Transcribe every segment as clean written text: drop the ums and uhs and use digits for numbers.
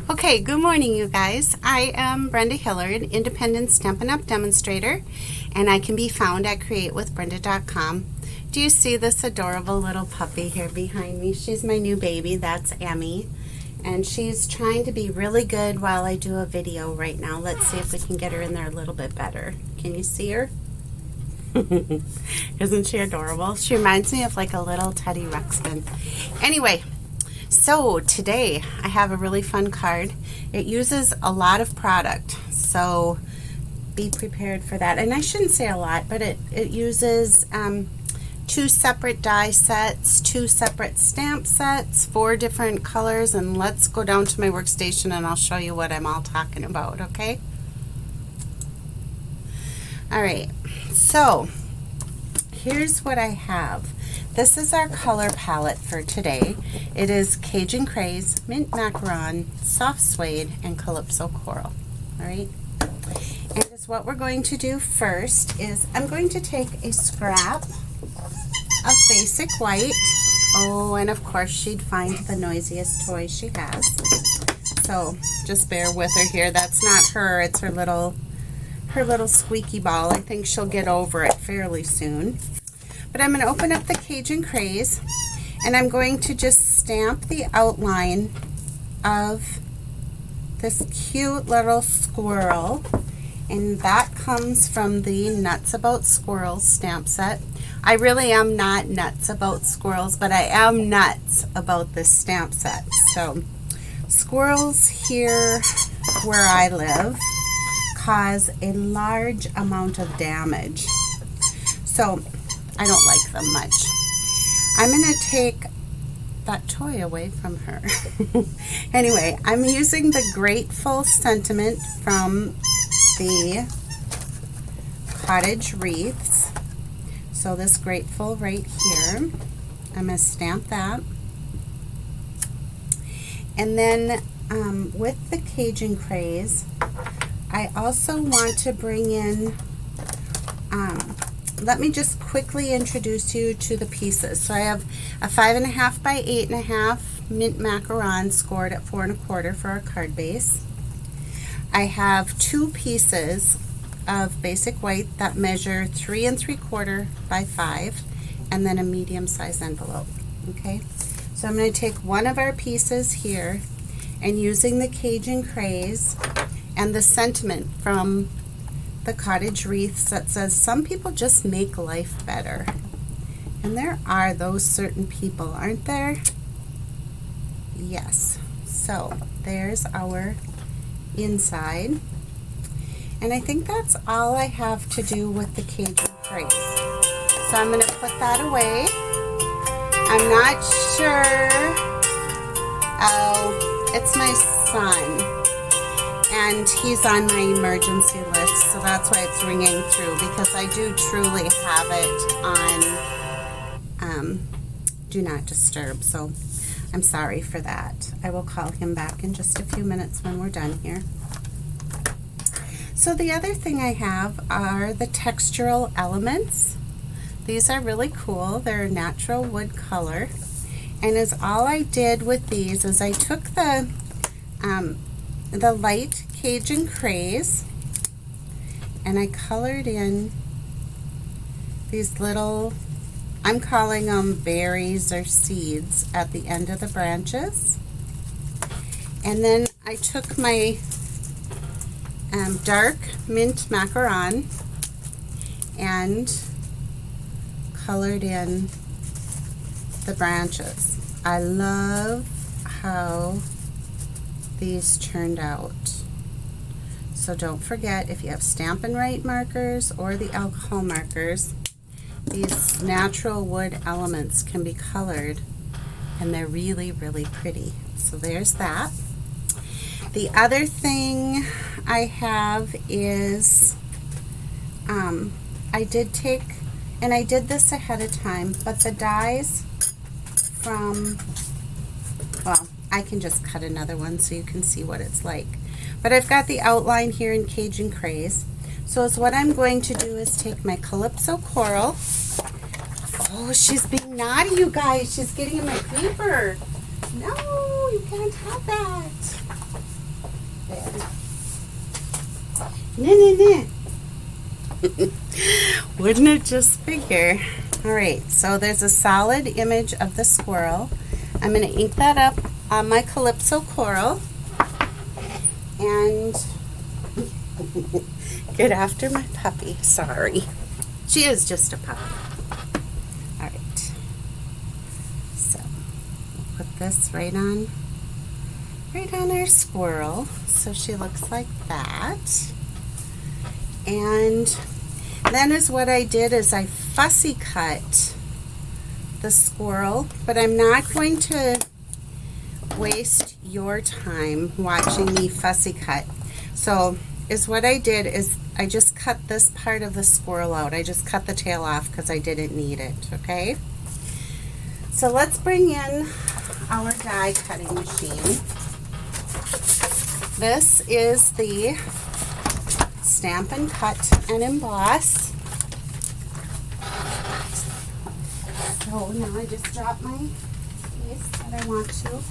Okay, good morning, you guys. I am Brenda Hillard, independent Stampin' Up! Demonstrator, and I can be found at createwithbrenda.com. Do you see this adorable little puppy here behind me? She's my new baby. That's Emmy, and she's trying to be really good while I do a video right now. Let's see if we can get her in there a little bit better. Can you see her? Isn't she adorable? She reminds me of like a little Teddy Ruxpin. Anyway, so today I have a really fun card. It uses a lot of product, so be prepared for that. And I shouldn't say a lot, but it uses 2 separate die sets, 2 separate stamp sets, 4 different colors, and let's go down to my workstation and I'll show you what I'm all talking about, okay? Alright, so here's what I have. This is our color palette for today. It is Cajun Craze, Mint Macaron, Soft Suede, and Calypso Coral. Alright? And is what we're going to do first is I'm going to take a scrap of basic white. Oh, and of course she'd find the noisiest toy she has. So just bear with her here. That's not her, it's her little squeaky ball. I think she'll get over it fairly soon. But I'm going to open up the Cajun Craze, and I'm going to just stamp the outline of this cute little squirrel, and that comes from the Nuts About Squirrels stamp set. I really am not nuts about squirrels, but I am nuts about this stamp set. So squirrels here where I live cause a large amount of damage, so I don't like them much. I'm going to take that toy away from her. Anyway, I'm using the Grateful Sentiment from the Cottage Wreaths. So this Grateful right here, I'm going to stamp that. And then with the Cajun Craze, I also want to bring in let me just quickly introduce you to the pieces. So I have a 5.5 by 8.5 mint macaron scored at 4 1/4 for our card base. I have 2 pieces of basic white that measure 3 3/4 by 5, and then a medium-sized envelope. Okay, so I'm going to take one of our pieces here, and using the Cajun Craze and the sentiment from the Cottage Wreaths that says, some people just make life better. And there are those certain people, aren't there? Yes. So there's our inside. And I think that's all I have to do with the Cajun Craze. So I'm going to put that away. I'm not sure. Oh, it's my son. And he's on my emergency list, so that's why it's ringing through, because I do truly have it on Do Not Disturb, so I'm sorry for that. I will call him back in just a few minutes when we're done here. So the other thing I have are the textural elements. These are really cool. They're a natural wood color. And as all I did with these is I took the light Cajun Craze and I colored in these little, I'm calling them berries or seeds at the end of the branches. And then I took my dark mint macaron and colored in the branches. I love how these turned out. So don't forget, if you have Stampin' Write markers or the alcohol markers, these natural wood elements can be colored and they're really, really pretty. So there's that. The other thing I have is I did take, and I did this ahead of time, but the dies from, well, I can just cut another one so you can see what it's like. But I've got the outline here in Cajun Craze. So is what I'm going to do is take my Calypso Coral. Oh, she's being naughty, you guys. She's getting in my paper. No, you can't have that. Nah. Wouldn't it just figure? Alright, so there's a solid image of the squirrel. I'm going to ink that up on my Calypso Coral and get after my puppy. Sorry. She is just a puppy. Alright. So, we'll put this right on our squirrel. So she looks like that. And then is what I did is I fussy cut the squirrel, but I'm not going to waste your time watching me fussy cut. So is what I did is I just cut this part of the squirrel out. I just cut the tail off because I didn't need it, okay? So let's bring in our die cutting machine. This is the Stampin' Cut and Emboss. So now I just dropped my piece that I want to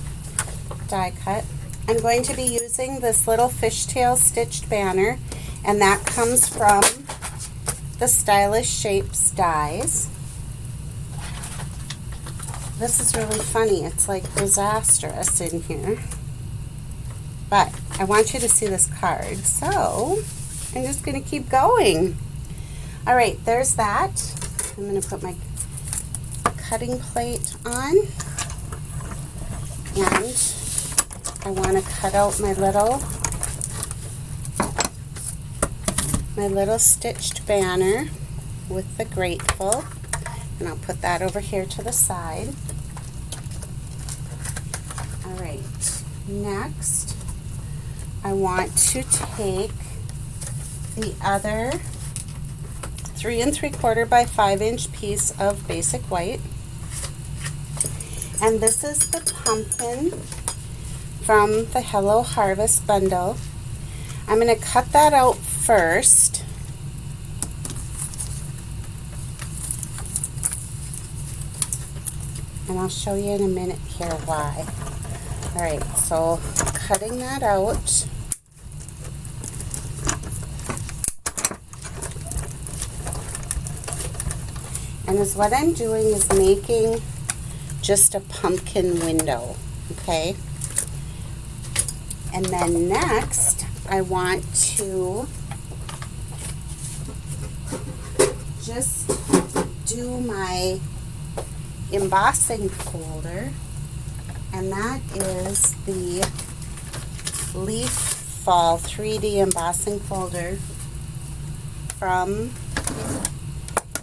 die cut. I'm going to be using this little fishtail stitched banner, and that comes from the Stylish Shapes dies. This is really funny. It's like disastrous in here. But I want you to see this card, so I'm just going to keep going. Alright, there's that. I'm going to put my cutting plate on, and I want to cut out my little stitched banner with the grateful, and I'll put that over here to the side. Alright, next I want to take the other 3 3/4 by 5 inch piece of basic white, and this is the pumpkin from the Hello Harvest bundle. I'm going to cut that out first. And I'll show you in a minute here why. Alright, so cutting that out. And is what I'm doing is making just a pumpkin window, okay? And then next, I want to just do my embossing folder, and that is the Leaf Fall 3D embossing folder from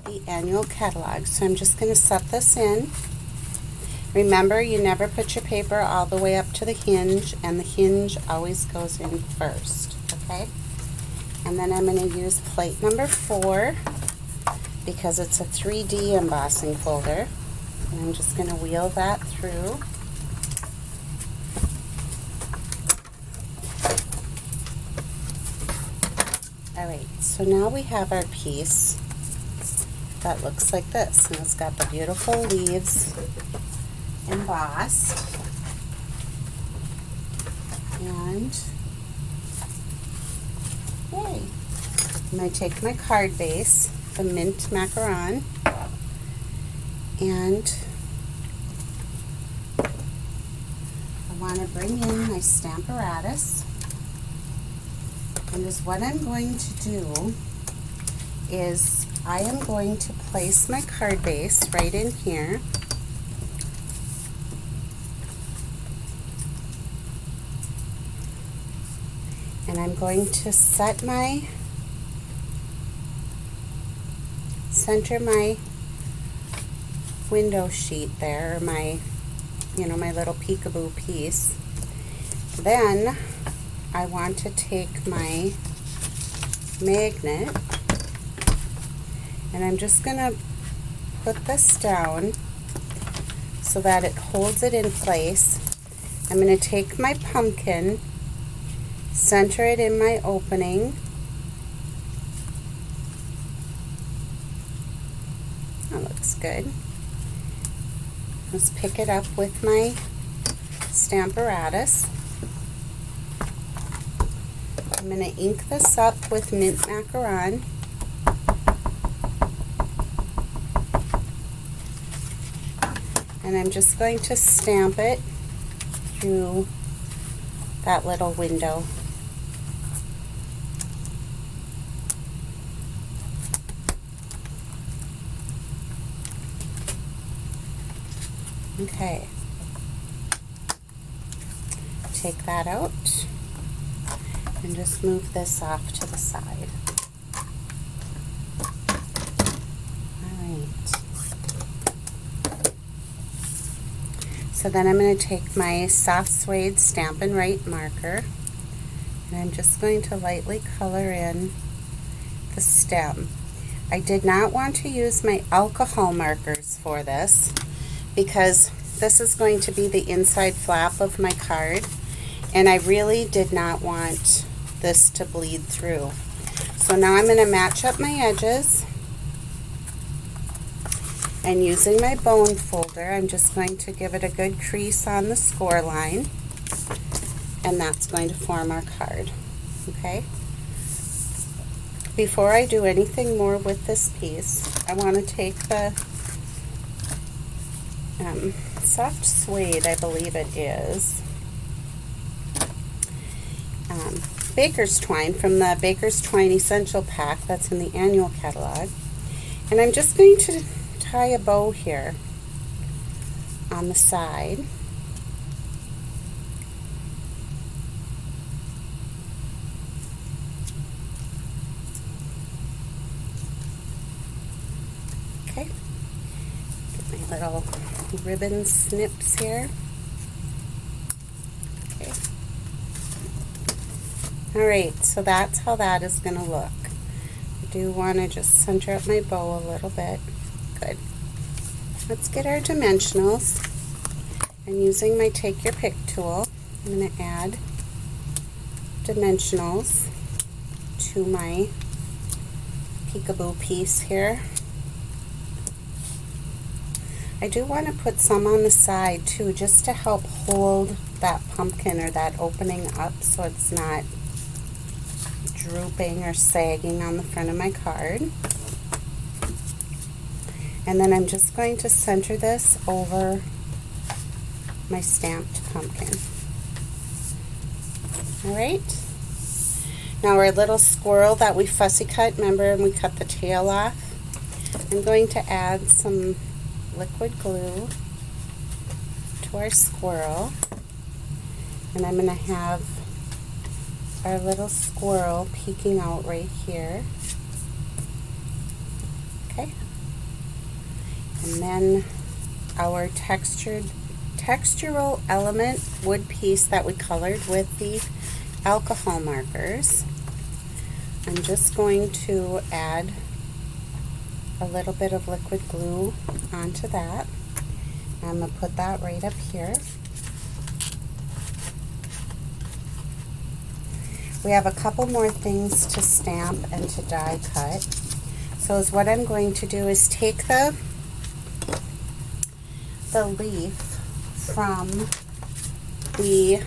the annual catalog. So I'm just going to set this in. Remember, you never put your paper all the way up to the hinge, and the hinge always goes in first, okay? And then I'm going to use plate number 4 because it's a 3D embossing folder. And I'm just going to wheel that through. Alright, so now we have our piece that looks like this, and it's got the beautiful leaves embossed. And yay! I'm going to take my card base, the mint macaron, and I want to bring in my Stamparatus. And is what I'm going to do is I am going to place my card base right in here. And I'm going to center my window sheet there, my little peekaboo piece. Then I want to take my magnet, and I'm just going to put this down so that it holds it in place. I'm going to take my pumpkin, center it in my opening. That looks good. Let's pick it up with my Stamparatus. I'm going to ink this up with mint macaron. And I'm just going to stamp it through that little window. Okay. Take that out and just move this off to the side. So then I'm going to take my soft suede Stampin' Right marker and I'm just going to lightly color in the stem. I did not want to use my alcohol markers for this because this is going to be the inside flap of my card and I really did not want this to bleed through. So now I'm going to match up my edges. And using my bone folder, I'm just going to give it a good crease on the score line. And that's going to form our card. Okay? Before I do anything more with this piece, I want to take the soft suede, I believe it is, Baker's Twine from the Baker's Twine Essential Pack that's in the annual catalog. And I'm just going to tie a bow here on the side. Okay. Get my little ribbon snips here. Okay. Alright, so that's how that is going to look. I do want to just center up my bow a little bit. Good. Let's get our dimensionals. I'm using my Take Your Pick tool. I'm going to add dimensionals to my peekaboo piece here. I do want to put some on the side too, just to help hold that pumpkin or that opening up so it's not drooping or sagging on the front of my card. And then I'm just going to center this over my stamped pumpkin. Alright. Now our little squirrel that we fussy cut, remember, and we cut the tail off? I'm going to add some liquid glue to our squirrel. And I'm going to have our little squirrel peeking out right here. Okay. And then our textural element wood piece that we colored with the alcohol markers. I'm just going to add a little bit of liquid glue onto that. I'm going to put that right up here. We have a couple more things to stamp and to die cut. So what I'm going to do is take the leaf from the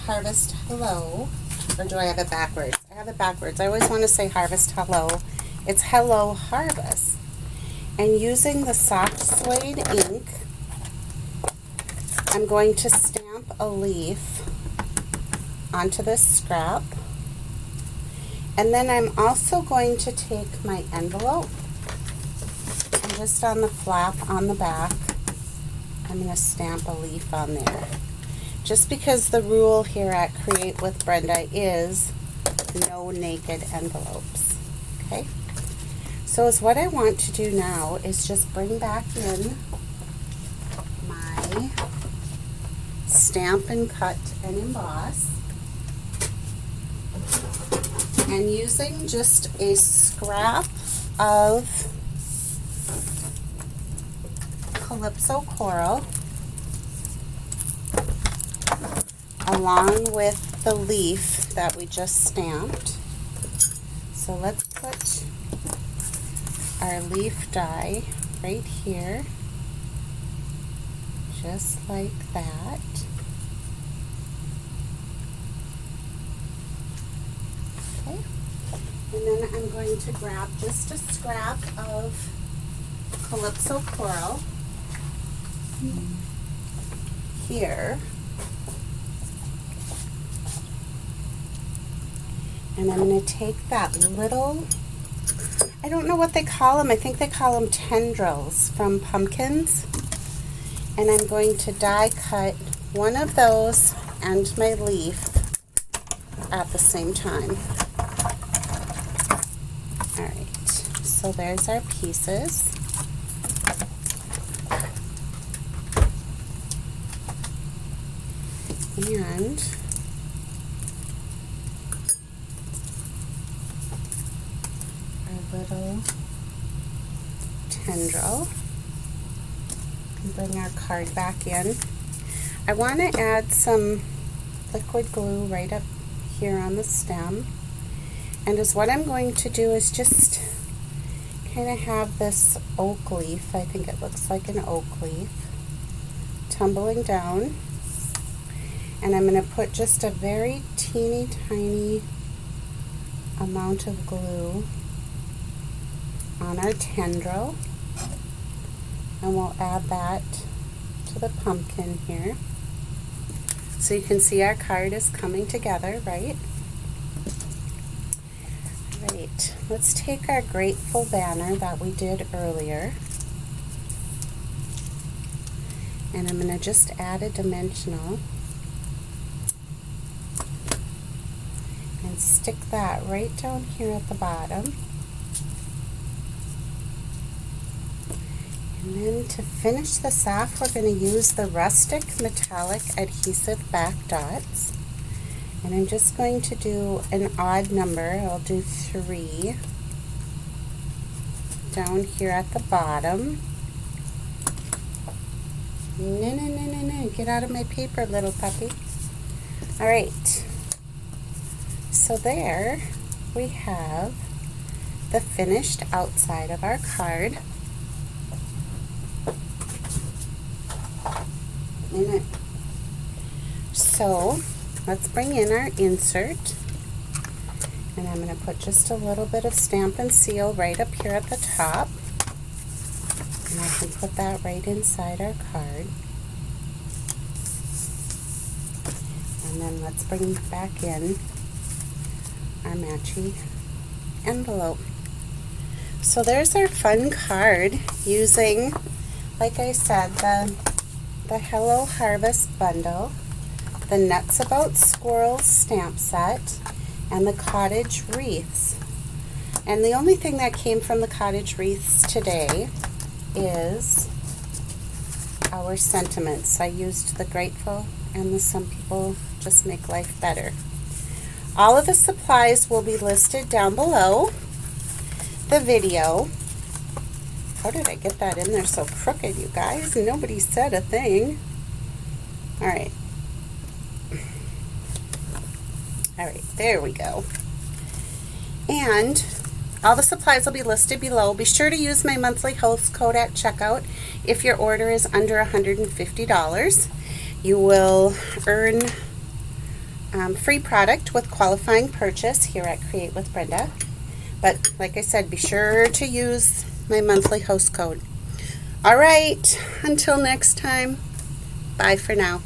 Harvest Hello, or do I have it backwards? I have it backwards. I always want to say Harvest Hello. It's Hello Harvest. And using the soft suede ink, I'm going to stamp a leaf onto this scrap. And then I'm also going to take my envelope and just on the flap on the back, I'm going to stamp a leaf on there. Just because the rule here at Create with Brenda is no naked envelopes. Okay? So what I want to do now is just bring back in my Stamp and Cut and Emboss. And using just a scrap of Calypso Coral along with the leaf that we just stamped. So let's put our leaf die right here, just like that. And then I'm going to grab just a scrap of Calypso Coral here. And I'm going to take that little, I don't know what they call them, I think they call them tendrils from pumpkins. And I'm going to die cut one of those and my leaf at the same time. Alright, so there's our pieces. And our little tendril. And bring our card back in. I want to add some liquid glue right up here on the stem. And as what I'm going to do is just kind of have this oak leaf, I think it looks like an oak leaf, tumbling down. And I'm going to put just a very teeny tiny amount of glue on our tendril. And we'll add that to the pumpkin here. So you can see our card is coming together, right? Right, let's take our grateful banner that we did earlier. And I'm going to just add a dimensional. And stick that right down here at the bottom. And then to finish this off, we're going to use the Rustic Metallic Adhesive Back Dots. And I'm just going to do an odd number. I'll do 3 down here at the bottom. No, get out of my paper, little puppy. Alright, so there we have the finished outside of our card. So let's bring in our insert, and I'm going to put just a little bit of Stamp and Seal right up here at the top, and I can put that right inside our card. And then let's bring back in our matchy envelope. So there's our fun card using, like I said, the Hello Harvest bundle, the Nuts About Squirrels stamp set, and the cottage wreaths. And the only thing that came from the cottage wreaths today is our sentiments. I used the grateful and the some people just make life better. All of the supplies will be listed down below the video. How did I get that in there so crooked, you guys? Nobody said a thing. Alright. Alright, there we go. And all the supplies will be listed below. Be sure to use my monthly host code at checkout if your order is under $150. You will earn free product with qualifying purchase here at Create with Brenda. But like I said, be sure to use my monthly host code. All right, until next time, bye for now.